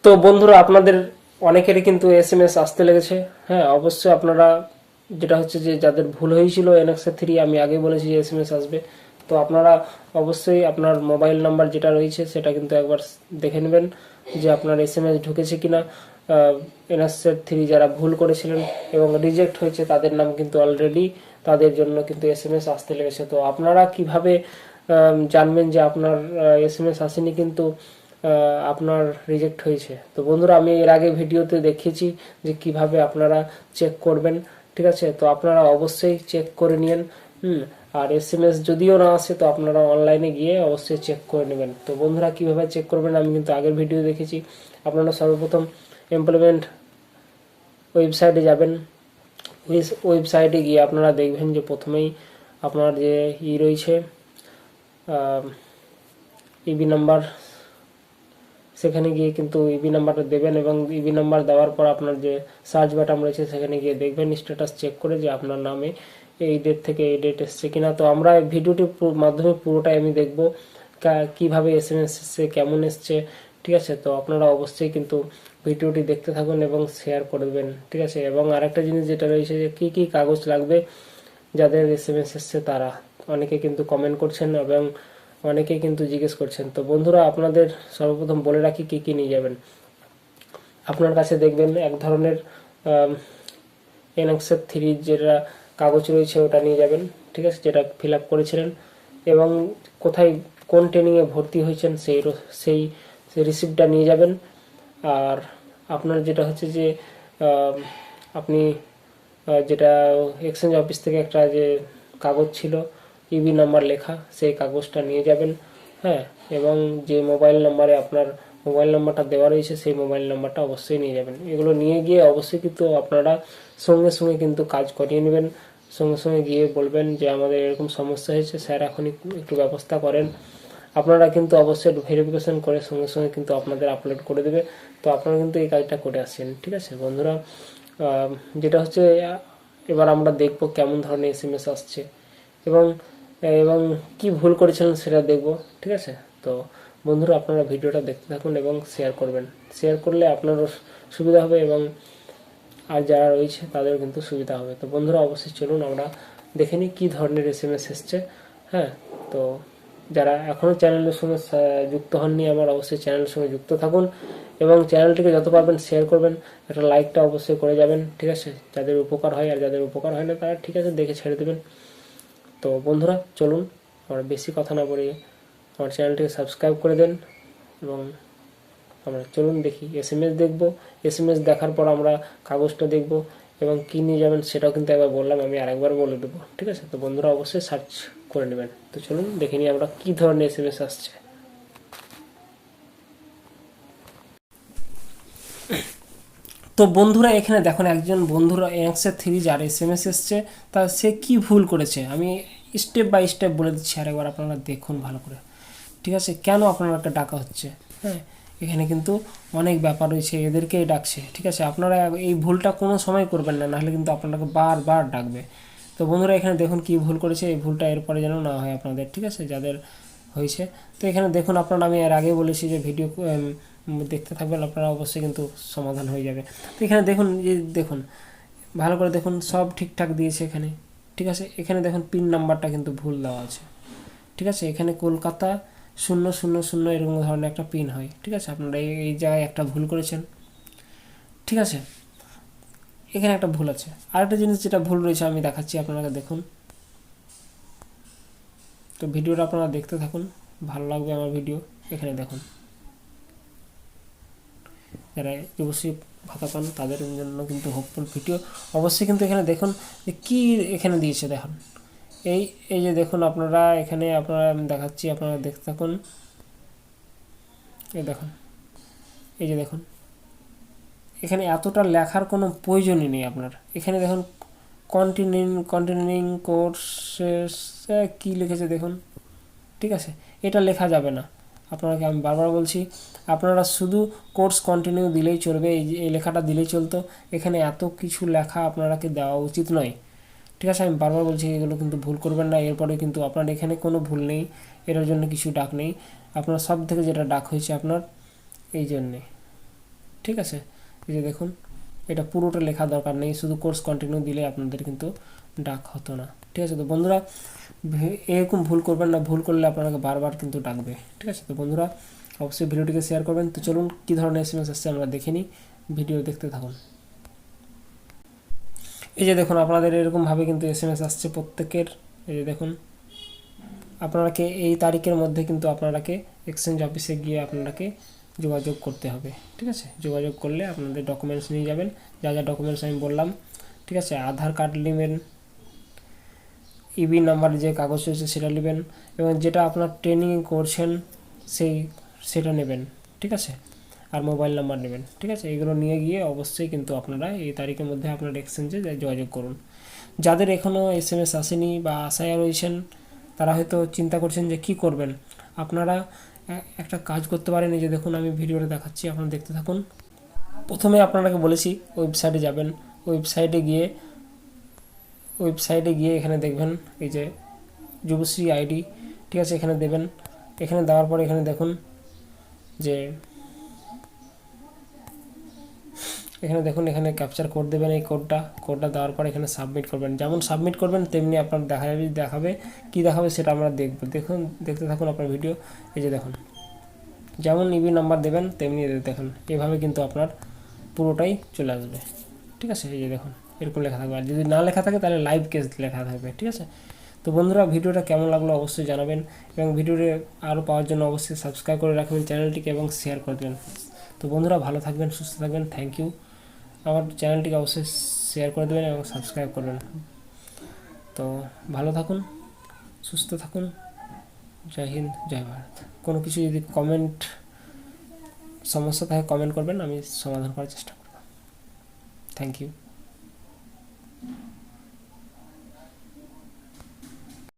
তো বন্ধুরা, আপনাদের অনেকেরই কিন্তু এসএমএস আসতে লেগেছে। হ্যাঁ, অবশ্যই আপনারা, যেটা হচ্ছে যে যাদের ভুল হয়েছিল NX3, আমি আগে বলেছি যে এসএমএস আসবে। তো আপনারা অবশ্যই আপনার মোবাইল নাম্বার যেটা রয়েছে সেটা কিন্তু একবার দেখে নেবেন যে আপনার এসএমএস ঢুকেছে কিনা। NX3 যারা ভুল করেছিলেন এবং রিজেক্ট হয়েছে তাদের নাম কিন্তু অলরেডি, তাদের জন্য কিন্তু এসএমএস আসতে লেগেছে। তো আপনারা কিভাবে জানবেন যে আপনার এসএমএস আসেনি কিন্তু আপনার রিজেক্ট হয়েছে? তো বন্ধুরা, আমি এর আগে ভিডিওতে দেখিয়েছি যে কিভাবে আপনারা চেক করবেন। ঠিক আছে, তো আপনারা অবশ্যই চেক করে নিন। আর এসএমএস যদিও না আসে তো আপনারা অনলাইনে গিয়ে অবশ্যই চেক করে নেবেন। তো বন্ধুরা, কিভাবে চেক করবেন আমি কিন্তু আগের ভিডিও দেখেছি। আপনারা সর্বপ্রথম এমপ্লয়মেন্ট ওয়েবসাইটে যাবেন। ওয়েবসাইটে গিয়ে আপনারা দেখবেন যে প্রথমেই আপনার যে রয়েছে ইবি নাম্বার, সেখানে গিয়ে কিন্তু ইবি নাম্বারটা দেবেন এবং ইবি নাম্বার দেওয়ার পর আপনার যে সার্চ বাটন রয়েছে সেখানে গিয়ে দেখবেন স্ট্যাটাস চেক করে যে আপনার নামে এই ডেট থেকে এই ডেট এসছে কিনা। তো আমরা ভিডিওটির মাধ্যমে পুরোটাই আমি দেখব কিভাবে এসএমএস এসছে, কেমন এসছে। ঠিক আছে, তো আপনারা অবশ্যই কিন্তু ভিডিওটি দেখতে থাকুন এবং শেয়ার করে দেবেন। ঠিক আছে, এবং আরেকটা জিনিস যেটা রয়েছে যে কি কি কাগজ লাগবে যাদের এসএমএস এসছে তারা, অনেকে কিন্তু কমেন্ট করছেন এবং অনেকেই কিন্তু জিজ্ঞেস করছেন। তো বন্ধুরা, আপনাদের সর্বপ্রথম বলে রাখি কি কি নিয়ে যাবেন। আপনার কাছে দেখবেন এক ধরনের NX3 যেটা কাগজ রয়েছে ওটা নিয়ে যাবেন। ঠিক আছে, যেটা ফিল আপ করেছিলেন এবং কোথায় কোন ট্রেনিংয়ে ভর্তি হয়েছেন সেই রিসিপ্টটা নিয়ে যাবেন। আর আপনার যেটা হচ্ছে যে আপনি যেটা এক্সচেঞ্জ অফিস থেকে একটা যে কাগজ ছিল ইবি নাম্বার লেখা, সেই কাগজটা নিয়ে যাবেন। হ্যাঁ, এবং যে মোবাইল নাম্বারে আপনার মোবাইল নাম্বারটা দেওয়া রয়েছে সেই মোবাইল নাম্বারটা অবশ্যই নিয়ে যাবেন। এগুলো নিয়ে গিয়ে অবশ্যই কিন্তু আপনারা সঙ্গে সঙ্গে কিন্তু কাজ করিয়ে নেবেন। সঙ্গে সঙ্গে গিয়ে বলবেন যে আমাদের এরকম সমস্যা হয়েছে স্যার, এখন একটু ব্যবস্থা করেন। আপনারা কিন্তু অবশ্যই ভেরিফিকেশন করে সঙ্গে সঙ্গে কিন্তু আপনাদের আপলোড করে দেবে। তো আপনারা কিন্তু এই কাজটা করে আসছেন। ঠিক আছে বন্ধুরা, যেটা হচ্ছে এবার আমরা দেখব কেমন ধরনের এসএমএস আসছে এবং এবং কি ভুল করেছিলেন সেটা দেখব। ঠিক আছে, তো বন্ধুরা, আপনারা ভিডিওটা দেখতে থাকুন এবং শেয়ার করবেন। শেয়ার করলে আপনারও সুবিধা হবে এবং আর যারা রয়েছে তাদেরও কিন্তু সুবিধা হবে। তো বন্ধুরা, অবশ্যই চলুন আমরা দেখে নিই কী ধরনের এসএমএস এসছে। হ্যাঁ, তো যারা এখনও চ্যানেলের সঙ্গে যুক্ত হননি আমার অবশ্যই চ্যানেলের সঙ্গে যুক্ত থাকুন এবং চ্যানেলটিকে যত পারবেন শেয়ার করবেন। একটা লাইকটা অবশ্যই করে যাবেন। ঠিক আছে, যাদের উপকার হয়, আর যাদের উপকার হয় না তারা ঠিক আছে দেখে ছেড়ে দেবেন। তো বন্ধুরা, চলুন আমরা বেশি কথা না বলে আমার চ্যানেলটিকে সাবস্ক্রাইব করে দেন এবং আমরা চলুন দেখি এসএমএস দেখব। এসএমএস দেখার পর আমরা কাগজটা দেখব এবং কী নিয়ে যাবেন সেটাও কিন্তু একবার বললাম, আমি আরেকবার বলে দেবো। ঠিক আছে, তো বন্ধুরা অবশ্যই সার্চ করে নেবেন। তো চলুন দেখে নিই আমরা কী ধরনের এসএমএস আসছে। তো বন্ধুরা, এখানে দেখুন একজন বন্ধুরা NX3 যার এসএমএস এসছে তা সে কি ভুল করেছে আমি স্টেপ বাই স্টেপ বলে দিচ্ছি, আরেকবার আপনারা দেখুন ভালো করে। ঠিক আছে, কেন আপনাদেরকে ডাকা হচ্ছে? হ্যাঁ, এখানে কিন্তু অনেক ব্যাপার রয়েছে, এদেরকেই ডাকছে। ঠিক আছে, আপনারা এই ভুলটা কোনো সময় করবেন না, নাহলে কিন্তু আপনাকে বারবার ডাকবে। তো বন্ধুরা, এখানে দেখুন কি ভুল করেছে, এই ভুলটা এরপরে যেন না হয় আপনাদের। ঠিক আছে, যাদের হয়েছে। তো এখানে দেখুন আপনারা, আমি এর আগে বলেছি যে ভিডিও দেখতে থাকবেন, আপনারা অবশ্যই কিন্তু সমাধান হয়ে যাবে। তো এখানে দেখুন, যে দেখুন ভালো করে দেখুন, সব ঠিকঠাক দিয়েছে এখানে। ঠিক আছে, এখানে দেখুন পিন নাম্বারটা কিন্তু ভুল দেওয়া আছে। ঠিক আছে, এখানে কলকাতা 000 এরকম ধরনের একটা পিন হয়। ঠিক আছে, আপনারা এই জায়গায় একটা ভুল করেছেন। ঠিক আছে, এখানে একটা ভুল আছে। আরেকটা জিনিস যেটা ভুল রয়েছে আমি দেখাচ্ছি আপনারা দেখুন। তো ভিডিওটা আপনারা দেখতে থাকুন, ভালো লাগবে আমার ভিডিও। এখানে দেখুন, যারা অবশ্যই ভাতা পান তাদের জন্য কিন্তু হোপফুল ভিডিও। অবশ্যই কিন্তু এখানে দেখুন যে কী এখানে দিয়েছে দেখুন। এই এই যে দেখুন আপনারা, এখানে আপনারা আমি দেখাচ্ছি, আপনারা দেখতে থাকুন। এই দেখুন, এই যে দেখুন, এখানে এতটা লেখার কোনো প্রয়োজনই নেই আপনার। এখানে দেখুন কন্টিনিউইং কোর্সেস কী লিখেছে দেখুন। ঠিক আছে, এটা লেখা যাবে না। আপনাকে আমি বারবার বলছি, আপনারা শুধু কোর্স কন্টিনিউ দিলেই চলবে, এই লেখাটা দিলেই চলতো। এখানে এত কিছু লেখা আপনাকে দেওয়া উচিত নয়। ঠিক আছে, আমি বারবার বলছি এগুলো কিন্তু ভুল করবেন না। এরপরে কিন্তু আপনার এখানে কোনো ভুল নেই, এটার জন্য কিছু ডাক নেই। আপনার সব থেকে যেটা ডাক হয়েছে আপনার এই জন্যে। ঠিক আছে, এই যে দেখুন এটা পুরোটা লেখা দরকার নেই, শুধু কোর্স কন্টিনিউ দিলে আপনাদের কিন্তু ডাক হতো না। ঠিক আছে, তো বন্ধুরা এরকম ভুল করবেন না, ভুল করলে আপনাকে বারবার কিন্তু ডাকবে। ঠিক আছে, তো বন্ধুরা অবশ্যই ভিডিওটিকে শেয়ার করবেন। তো চলুন কী ধরনের এসএমএস আসছে আমরা দেখে নিই, ভিডিও দেখতে থাকুন। এই যে দেখুন আপনাদের এরকমভাবে কিন্তু এসএমএস আসছে প্রত্যেকের। এই যে দেখুন আপনারাকে এই তারিখের মধ্যে কিন্তু আপনারাকে এক্সচেঞ্জ অফিসে গিয়ে আপনারাকে যোগাযোগ করতে হবে। ঠিক আছে, যোগাযোগ করলে আপনাদের ডকুমেন্টস নিয়ে যাবেন, যা যা ডকুমেন্টস আমি বললাম। ঠিক আছে, আধার কার্ড নেবেন, ইবি নাম্বার যে কাগজ রয়েছে সেটা নেবেন, এবং যেটা আপনার ট্রেনিং করছেন সেটা নেবেন। ঠিক আছে, আর মোবাইল নাম্বার নেবেন। ঠিক আছে, এগুলো নিয়ে গিয়ে অবশ্যই কিন্তু আপনারা এই তারিখের মধ্যে আপনার এক্সচেঞ্জে যোগাযোগ করুন। যাদের এখনও এসএমএস আসেনি বা আশায় রয়েছেন, তারা হয়তো চিন্তা করছেন যে কি করবেন। আপনারা একটা কাজ করতে পারেন। এই যে দেখুন আমি ভিডিওটা দেখাচ্ছি, আপনারা দেখতে থাকুন। প্রথমে আপনারাকে বলেছি ওয়েবসাইটে যাবেন, ওয়েবসাইটে গিয়ে এখানে দেখবেন এই যে যুবশ্রী আইডি। ঠিক আছে, এখানে দেবেন। এখানে দেওয়ার পরে এখানে দেখুন যে এখানে ক্যাপচার কোড দেবেন। এই কোডটা দেওয়ার পর এখানে সাবমিট করবেন। যেমন সাবমিট করবেন তেমনি আপনার দেখাবে কি দেখাবে সেটা আমরা দেখুন, দেখতে থাকুন আপনার ভিডিও। এই যে দেখুন যেমন ইবি নাম্বার দেবেন তেমনি দেখুন এভাবে কিন্তু আপনার পুরোটাই চলে আসবে। ঠিক আছে, এই যে দেখুন এরকম লেখা থাকবে, আর যদি না লেখা থাকে তাহলে লাইভ কেস লেখা থাকবে। ঠিক আছে, তো বন্ধুরা ভিডিওটা কেমন লাগলো অবশ্যই জানাবেন, এবং ভিডিওটি আরও পাওয়ার জন্য অবশ্যই সাবস্ক্রাইব করে রাখবেন চ্যানেলটিকে এবং শেয়ার করে দেবেন। তো বন্ধুরা ভালো থাকবেন, সুস্থ থাকবেন, থ্যাংক ইউ। আমার চ্যানেলটিকে অবশ্যই শেয়ার করে দেবেন এবং সাবস্ক্রাইব করবেন। তো ভালো থাকুন, সুস্থ থাকুন, জয় হিন্দ, জয় ভারত। কোনো কিছু যদি সমস্যা থাকে কমেন্ট করবেন, আমি সমাধান করার চেষ্টা করব। Thank you.